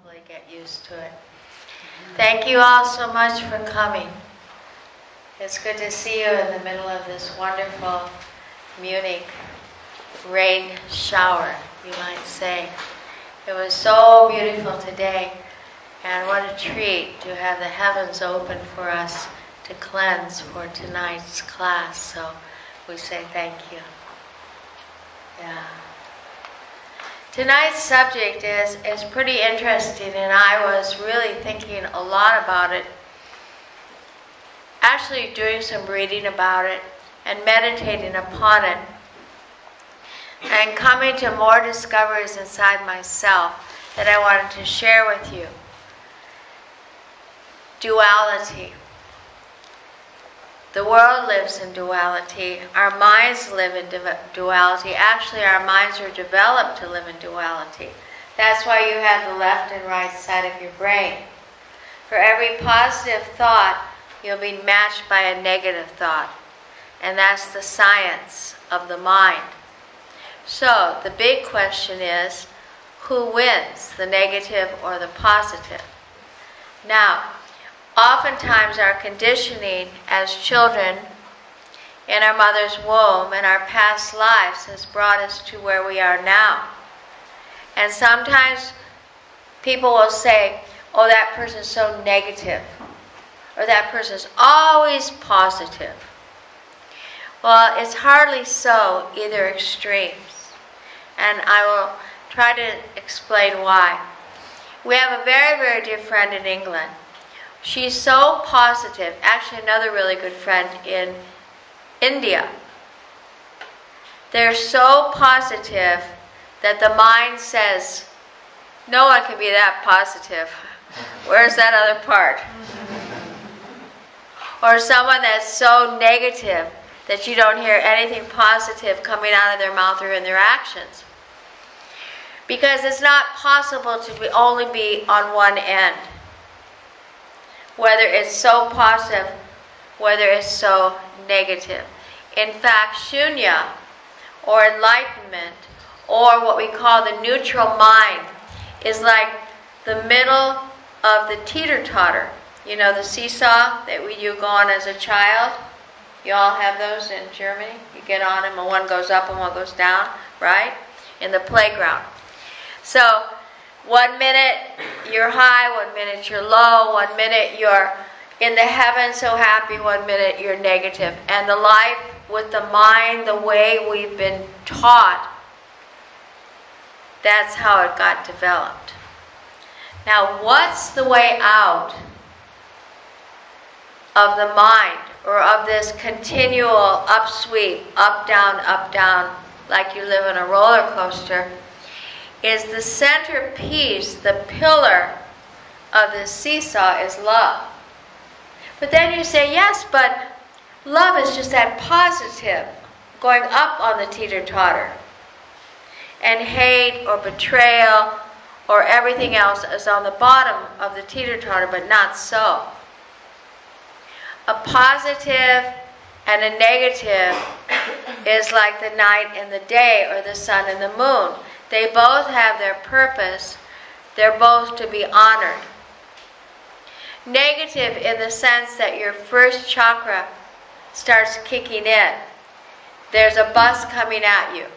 Probably get used to it. Thank you all so much for coming. It's good to see you in the middle of this wonderful Munich rain shower, you might say. It was so beautiful today, and what a treat to have the heavens open for us to cleanse for tonight's class. So we say thank you. Yeah. Tonight's subject is pretty interesting, and I was really thinking a lot about it, actually doing some reading about it and meditating upon it, and coming to more discoveries inside myself that I wanted to share with you. Duality. The world lives in duality. Our minds live in duality. Actually, our minds are developed to live in duality. That's why you have the left and right side of your brain. For every positive thought, you'll be matched by a negative thought. And that's the science of the mind. So, the big question is, who wins, the negative or the positive? Now, oftentimes our conditioning as children in our mother's womb and our past lives has brought us to where we are now. And sometimes people will say, oh, that person's so negative, or that person's always positive. Well, it's hardly so, either extremes. And I will try to explain why. We have a very, very dear friend in England. She's so positive. Actually, another really good friend in India. They're so positive that the mind says, no one can be that positive. Where's that other part? Or someone that's so negative that you don't hear anything positive coming out of their mouth or in their actions. Because it's not possible to only be on one end. Whether it's so positive, whether it's so negative. In fact, shunya, or enlightenment, or what we call the neutral mind, is like the middle of the teeter-totter. You know, the seesaw that you go on as a child? You all have those in Germany? You get on them and one goes up and one goes down, right? In the playground. So, 1 minute you're high, 1 minute you're low, 1 minute you're in the heavens so happy, 1 minute you're negative. And the life with the mind, the way we've been taught, that's how it got developed. Now, what's the way out of the mind, or of this continual upsweep, up, down, like you live in a roller coaster? Is the centerpiece, the pillar of the seesaw is love. But then you say, yes, but love is just that positive, going up on the teeter-totter. And hate or betrayal or everything else is on the bottom of the teeter-totter, but not so. A positive and a negative is like the night and the day, or the sun and the moon. They both have their purpose. They're both to be honored. Negative in the sense that your first chakra starts kicking in. There's a bus coming at you.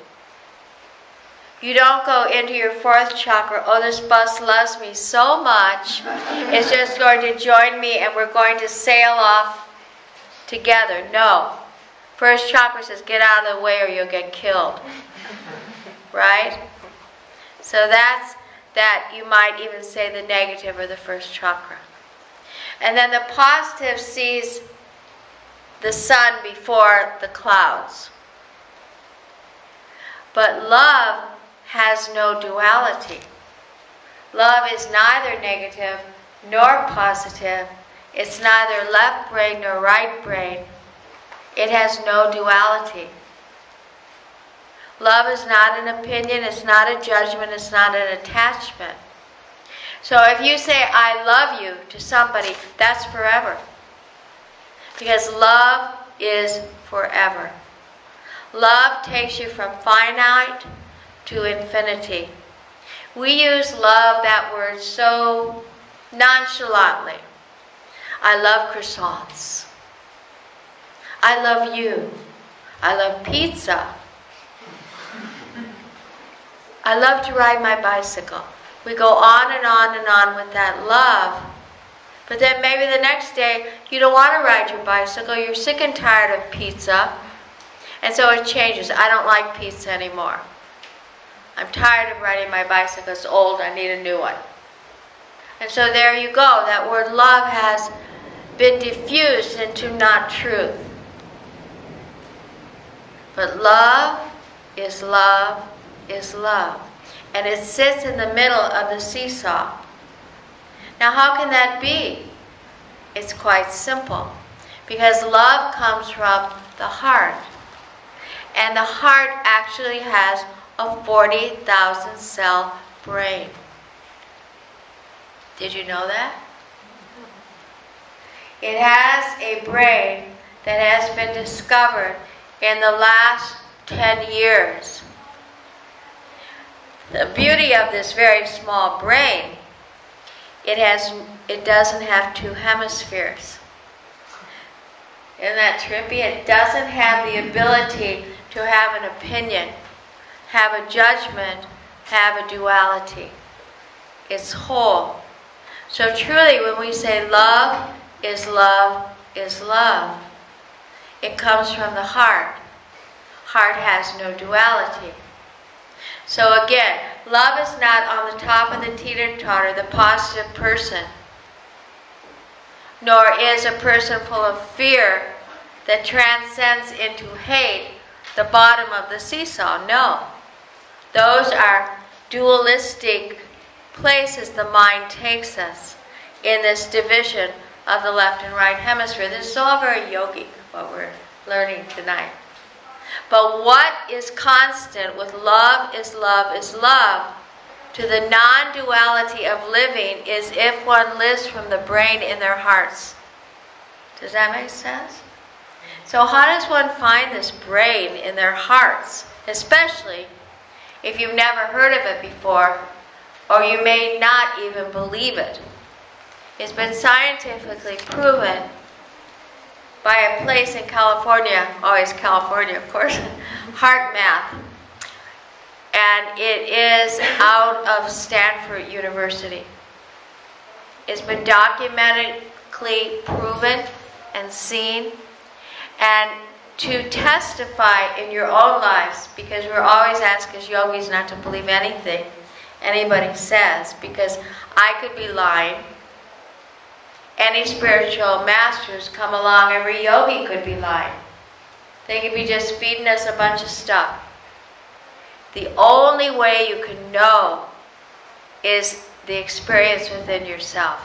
You don't go into your fourth chakra, oh, this bus loves me so much, it's just going to join me and we're going to sail off together. No. First chakra says, get out of the way or you'll get killed. Right? So that's that, you might even say the negative or the first chakra. And then the positive sees the sun before the clouds. But love has no duality. Love is neither negative nor positive. It's neither left brain nor right brain. It has no duality. Love is not an opinion, it's not a judgment, it's not an attachment. So if you say, I love you to somebody, that's forever. Because love is forever. Love takes you from finite to infinity. We use love, that word, so nonchalantly. I love croissants. I love you. I love pizza. I love to ride my bicycle. We go on and on and on with that love. But then maybe the next day you don't want to ride your bicycle. You're sick and tired of pizza. And so it changes. I don't like pizza anymore. I'm tired of riding my bicycle. It's old. I need a new one. And so there you go. That word love has been diffused into not truth. But love is love is love. And it sits in the middle of the seesaw. Now how can that be? It's quite simple. Because love comes from the heart. And the heart actually has a 40,000 cell brain. Did you know that? It has a brain that has been discovered in the last 10 years. The beauty of this very small brain, it doesn't have two hemispheres. Isn't that trippy? It doesn't have the ability to have an opinion, have a judgment, have a duality. It's whole. So truly when we say love is love is love, it comes from the heart. Heart has no duality. So again, love is not on the top of the teeter-totter, the positive person, nor is a person full of fear that transcends into hate the bottom of the seesaw. No. Those are dualistic places the mind takes us in this division of the left and right hemisphere. This is all very yogic, what we're learning tonight. But what is constant with love is love is love to the non-duality of living is if one lives from the brain in their hearts. Does that make sense? So how does one find this brain in their hearts, especially if you've never heard of it before, or you may not even believe it? It's been scientifically proven by a place in California, always California of course, Heart Math. And it is out of Stanford University. It's been documentically proven and seen. And to testify in your own lives, because we're always asked as yogis not to believe anything anybody says, because I could be lying. Any spiritual masters come along, every yogi could be lying. They could be just feeding us a bunch of stuff. The only way you can know is the experience within yourself.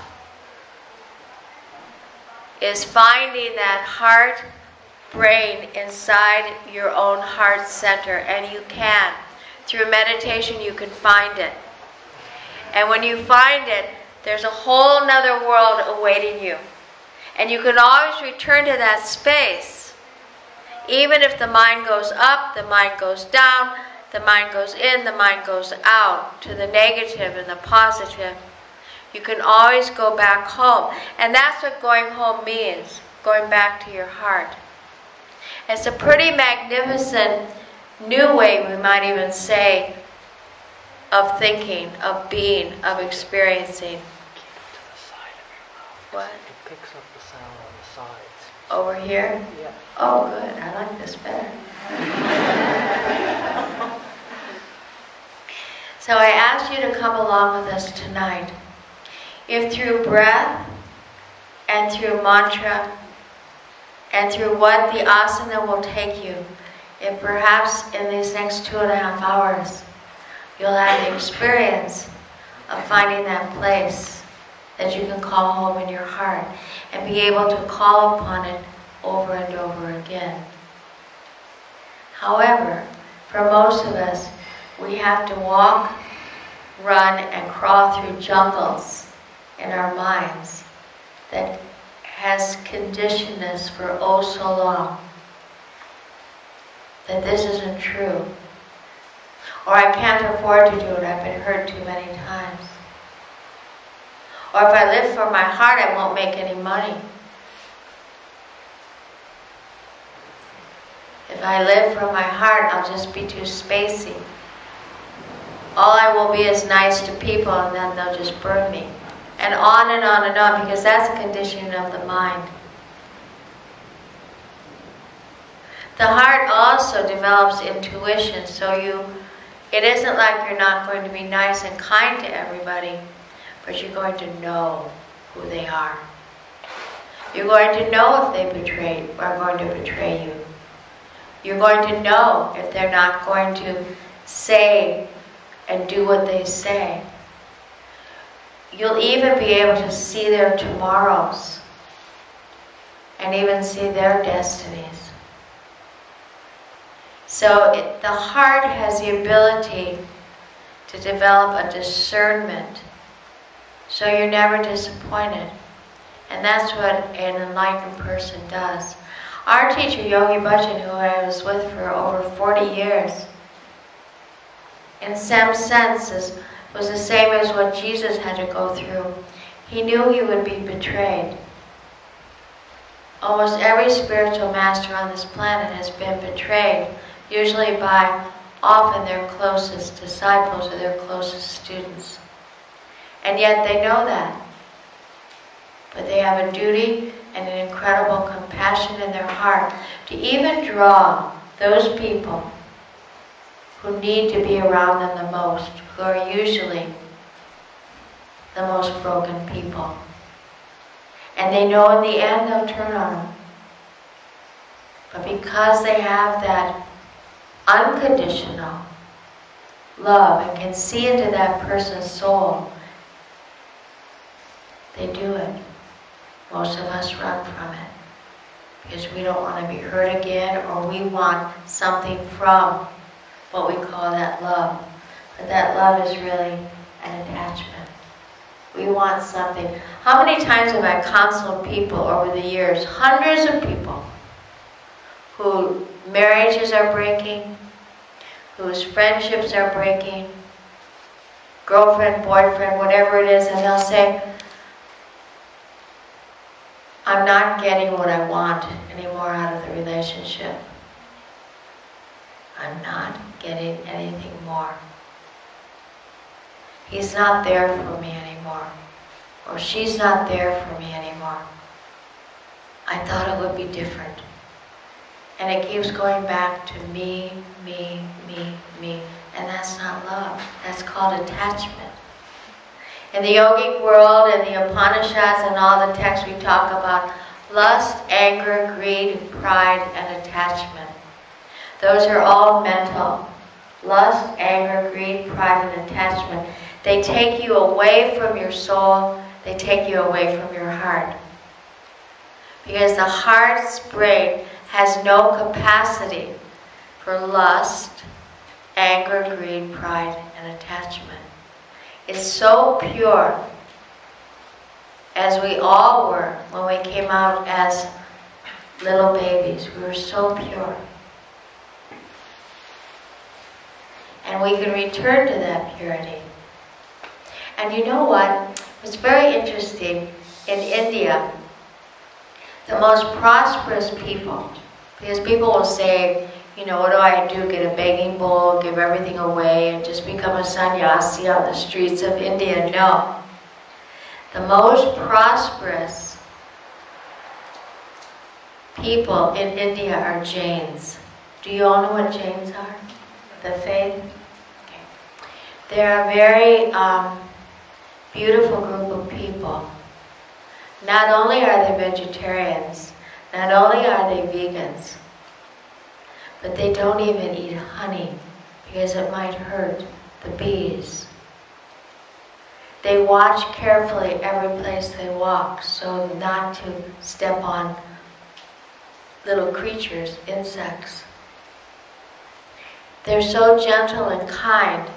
Is finding that heart brain inside your own heart center. And you can. Through meditation you can find it. And when you find it, there's a whole nother world awaiting you. And you can always return to that space. Even if the mind goes up, the mind goes down, the mind goes in, the mind goes out, to the negative and the positive. You can always go back home. And that's what going home means, going back to your heart. It's a pretty magnificent new way, we might even say, of thinking, of being, of experiencing. What? It picks up the sound on the sides. Over here? Yeah. Oh, good. I like this better. So I ask you to come along with us tonight. If through breath and through mantra and through what the asana will take you, if perhaps in these next 2.5 hours you'll have the experience of finding that place that you can call home in your heart and be able to call upon it over and over again. However, for most of us, we have to walk, run, and crawl through jungles in our minds that has conditioned us for oh so long that this isn't true. Or I can't afford to do it, I've been hurt too many times. Or if I live from my heart, I won't make any money. If I live from my heart, I'll just be too spacey. All I will be is nice to people and then they'll just burn me. And on and on and on, because that's a conditioning of the mind. The heart also develops intuition, so it isn't like you're not going to be nice and kind to everybody, but you're going to know who they are. You're going to know if they are going to betray you. You're going to know if they're not going to say and do what they say. You'll even be able to see their tomorrows and even see their destinies. So the heart has the ability to develop a discernment, so you're never disappointed. And that's what an enlightened person does. Our teacher, Yogi Bhajan, who I was with for over 40 years, in some sense was the same as what Jesus had to go through. He knew he would be betrayed. Almost every spiritual master on this planet has been betrayed, usually by often their closest disciples or their closest students. And yet they know that. But they have a duty and an incredible compassion in their heart to even draw those people who need to be around them the most, who are usually the most broken people. And they know in the end they'll turn on them. But because they have that unconditional love and can see into that person's soul, they do it. Most of us run from it because we don't want to be hurt again, or we want something from what we call that love. But that love is really an attachment. We want something. How many times have I counseled people over the years, hundreds of people, whose marriages are breaking, whose friendships are breaking, girlfriend, boyfriend, whatever it is, and they'll say, I'm not getting what I want anymore out of the relationship. I'm not getting anything more. He's not there for me anymore. Or she's not there for me anymore. I thought it would be different. And it keeps going back to me, me, me, me. And that's not love. That's called attachment. In the yogic world and the Upanishads and all the texts, we talk about lust, anger, greed, pride, and attachment. Those are all mental. Lust, anger, greed, pride, and attachment. They take you away from your soul. They take you away from your heart. Because the heart's brain has no capacity for lust, anger, greed, pride, and attachment. It's so pure, as we all were when we came out as little babies. We were so pure. And we can return to that purity. And you know what? It's very interesting. In India, the most prosperous people, because people will say, you know, what do I do? Get a begging bowl, give everything away, and just become a sannyasi on the streets of India? No. The most prosperous people in India are Jains. Do you all know what Jains are? The faith? Okay. They're a very beautiful group of people. Not only are they vegetarians, not only are they vegans, but they don't even eat honey because it might hurt the bees. They watch carefully every place they walk so not to step on little creatures, insects. They're so gentle and kind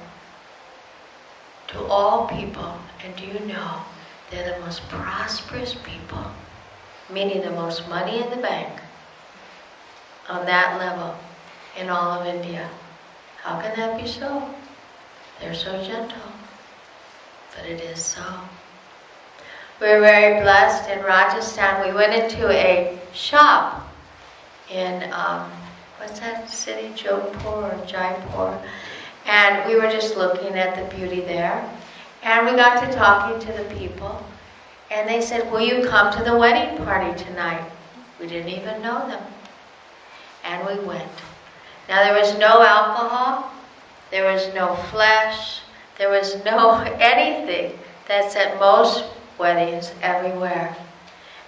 to all people. And do you know, they're the most prosperous people, meaning the most money in the bank on that level in all of India. How can that be so? They're so gentle. But it is so. We were very blessed in Rajasthan. We went into a shop in, what's that city? Jodhpur or Jaipur. And we were just looking at the beauty there. And we got to talking to the people. And they said, will you come to the wedding party tonight? We didn't even know them. And we went. Now there was no alcohol. There was no flesh. There was no anything. That's at most weddings everywhere.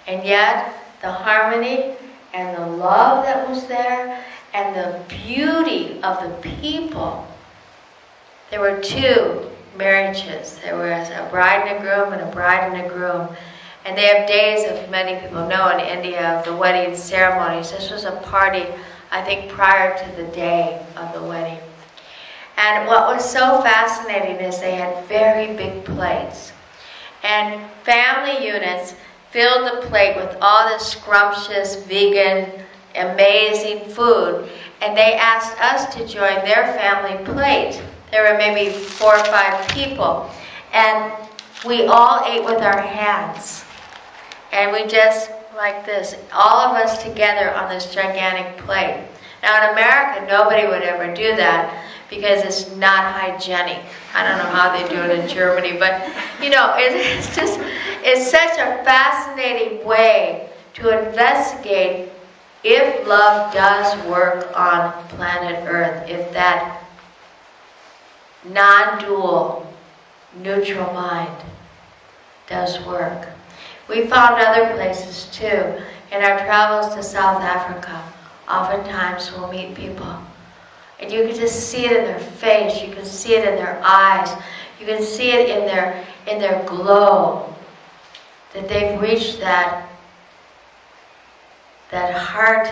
And yet, the harmony and the love that was there and the beauty of the people. There were 2 marriages. There was a bride and a groom and a bride and a groom. And they have days, as many people know in India, of the wedding ceremonies. This was a party, I think, prior to the day of the wedding. And what was so fascinating is they had very big plates. And family units filled the plate with all this scrumptious, vegan, amazing food. And they asked us to join their family plate. There were maybe 4 or 5 people. And we all ate with our hands. And we just, like this, all of us together on this gigantic plate. Now in America, nobody would ever do that because it's not hygienic. I don't know how they do it in Germany, but you know, it's such a fascinating way to investigate if love does work on planet Earth, if that non-dual, neutral mind does work. We found other places too. In our travels to South Africa, oftentimes we'll meet people. And you can just see it in their face, you can see it in their eyes, you can see it in their glow, that they've reached that heart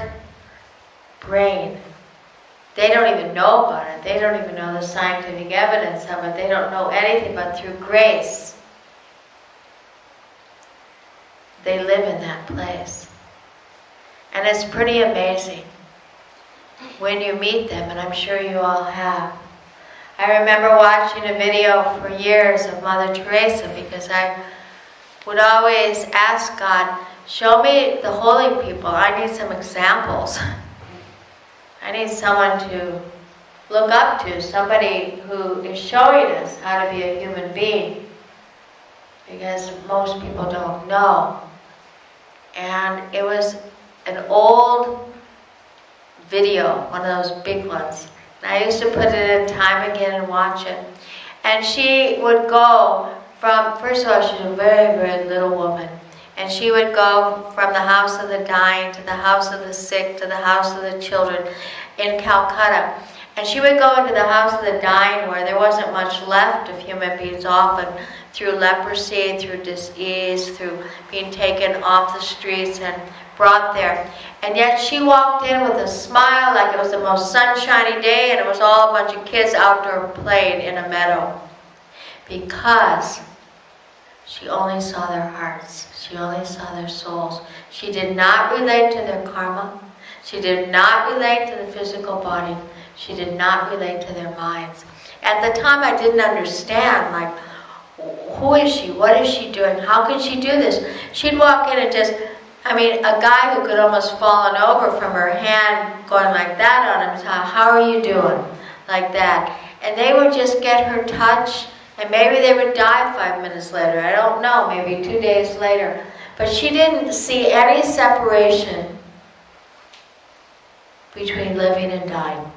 brain. They don't even know about it. They don't even know the scientific evidence of it. They don't know anything, but through grace, they live in that place. And it's pretty amazing when you meet them, and I'm sure you all have. I remember watching a video for years of Mother Teresa because I would always ask God, show me the holy people. I need some examples. I need someone to look up to, somebody who is showing us how to be a human being, because most people don't know. And it was an old video, one of those big ones. And I used to put it in time again and watch it. And she would go from, first of all, she's a very, very little woman. And she would go from the house of the dying to the house of the sick to the house of the children in Calcutta. And she would go into the house of the dying where there wasn't much left of human beings, often through leprosy, through disease, through being taken off the streets and brought there. And yet she walked in with a smile like it was the most sunshiny day and it was all a bunch of kids outdoor playing in a meadow. Because she only saw their hearts. She only saw their souls. She did not relate to their karma. She did not relate to the physical body. She did not relate to their minds. At the time I didn't understand, like, who is she? What is she doing? How can she do this? She'd walk in and just, I mean, a guy who could almost fallen over from her hand going like that on him, how are you doing? Like that. And they would just get her touch, and maybe they would die 5 minutes later. I don't know, maybe 2 days later. But she didn't see any separation between living and dying.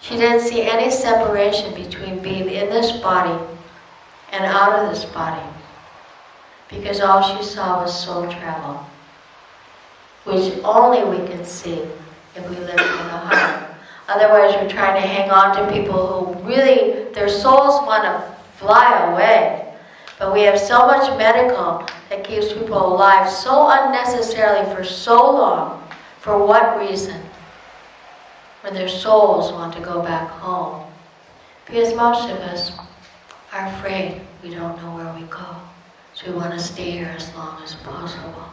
She didn't see any separation between being in this body and out of this body. Because all she saw was soul travel, which only we can see if we live from the heart. Otherwise, we're trying to hang on to people who really, their souls want to fly away. But we have so much medical that keeps people alive so unnecessarily for so long. For what reason? When their souls want to go back home. Because most of us are afraid we don't know where we go. So we want to stay here as long as possible.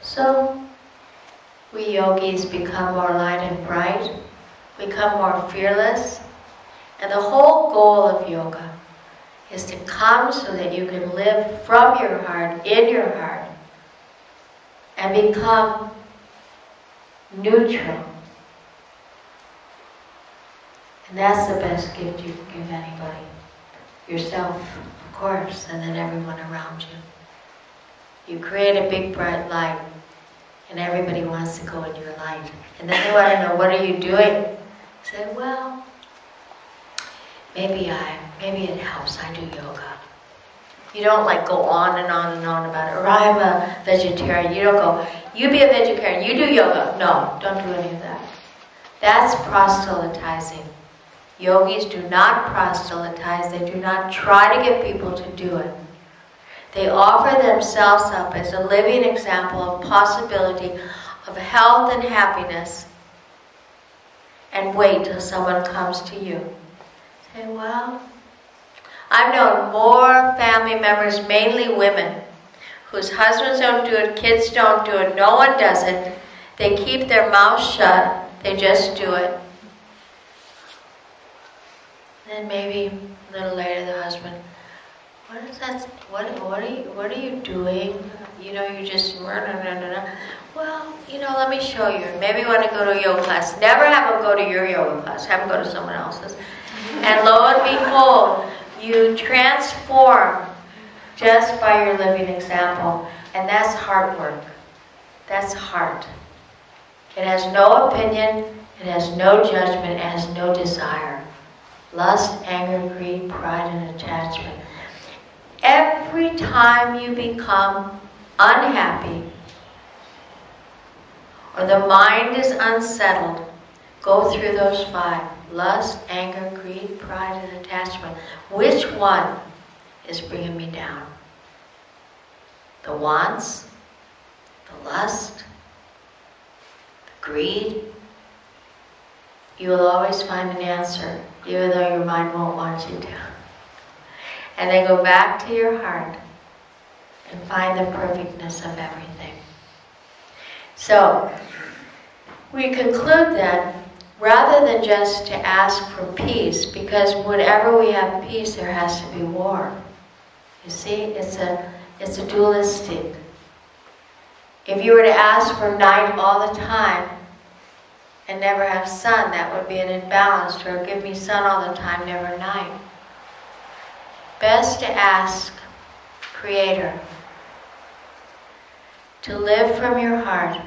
So, we yogis become more light and bright, become more fearless, And the whole goal of yoga is to come so that you can live from your heart, in your heart, and become neutral. And that's the best gift you can give anybody. Yourself, of course, and then everyone around you. You create a big bright light, and everybody wants to go in your light. And then they want to know, what are you doing? I said, well, maybe it helps. I do yoga. You don't like go on and on and on about it. Or I'm a vegetarian. You don't go, you be a vegetarian, you do yoga. No, don't do any of that. That's proselytizing. Yogis do not proselytize. They do not try to get people to do it. They offer themselves up as a living example of possibility of health and happiness, and wait till someone comes to you. Say, well, I've known more family members, mainly women, whose husbands don't do it, kids don't do it, no one does it. They keep their mouth shut, they just do it. Then maybe a little later the husband, what is that? What are you doing? You know, you just well, you know, let me show you. Maybe you want to go to a yoga class. Never have them go to your yoga class. Have them go to someone else's. And lo and behold, you transform just by your living example. And that's heart work. That's heart. It has no opinion. It has no judgment. It has no desire. Lust, anger, greed, pride, and attachment. Every time you become unhappy or the mind is unsettled, go through those 5. Lust, anger, greed, pride, and attachment. Which one is bringing me down? The wants, the lust, the greed? You will always find an answer, even though your mind won't want you to. And then go back to your heart and find the perfectness of everything. So, we conclude that rather than just to ask for peace, because whenever we have peace, there has to be war. You see, it's a dualistic. If you were to ask for night all the time and never have sun, that would be an imbalance. Or give me sun all the time, never night. Best to ask Creator to live from your heart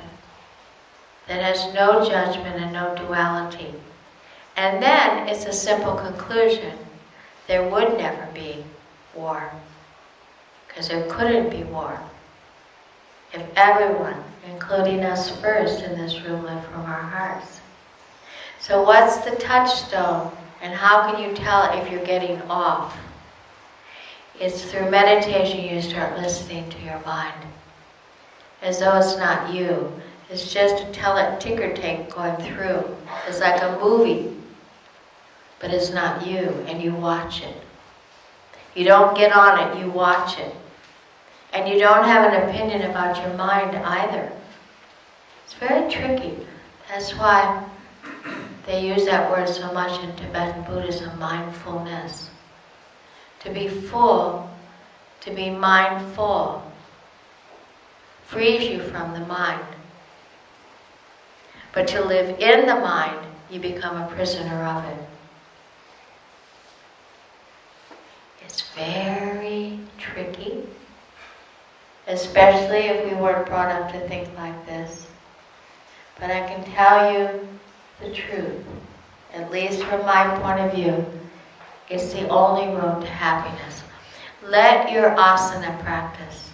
that has no judgment and no duality. And then it's a simple conclusion. There would never be war. Because there couldn't be war if everyone, including us first in this room, lived from our hearts. So what's the touchstone? And how can you tell if you're getting off? It's through meditation you start listening to your mind. As though it's not you. It's just a ticker tape going through. It's like a movie. But it's not you, and you watch it. You don't get on it, you watch it. And you don't have an opinion about your mind either. It's very tricky. That's why they use that word so much in Tibetan Buddhism, mindfulness. To be full, to be mindful, frees you from the mind. But to live in the mind, you become a prisoner of it. It's very tricky, especially if we weren't brought up to think like this. But I can tell you the truth, at least from my point of view. It's the only road to happiness. Let your asana practice.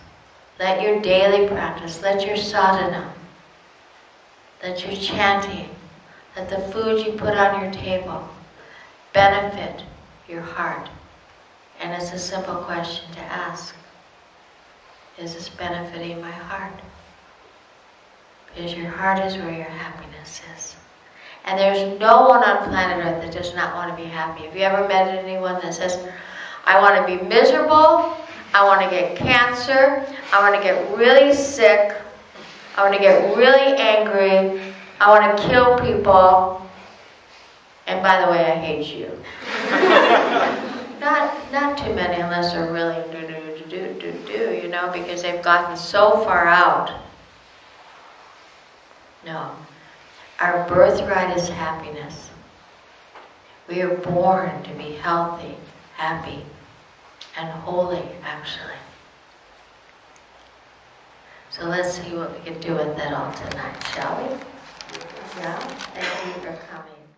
Let your daily practice. Let your sadhana. Let your chanting. Let the food you put on your table benefit your heart. And it's a simple question to ask. Is this benefiting my heart? Because your heart is where your happiness is. And there's no one on planet Earth that does not want to be happy. Have you ever met anyone that says, I want to be miserable, I want to get cancer, I want to get really sick, I want to get really angry, I want to kill people, And by the way, I hate you. Not too many unless they're really do, you know, because they've gotten so far out. No. Our birthright is happiness. We are born to be healthy, happy, and holy, actually. So let's see what we can do with that all tonight, shall we? Yeah? Thank you for coming.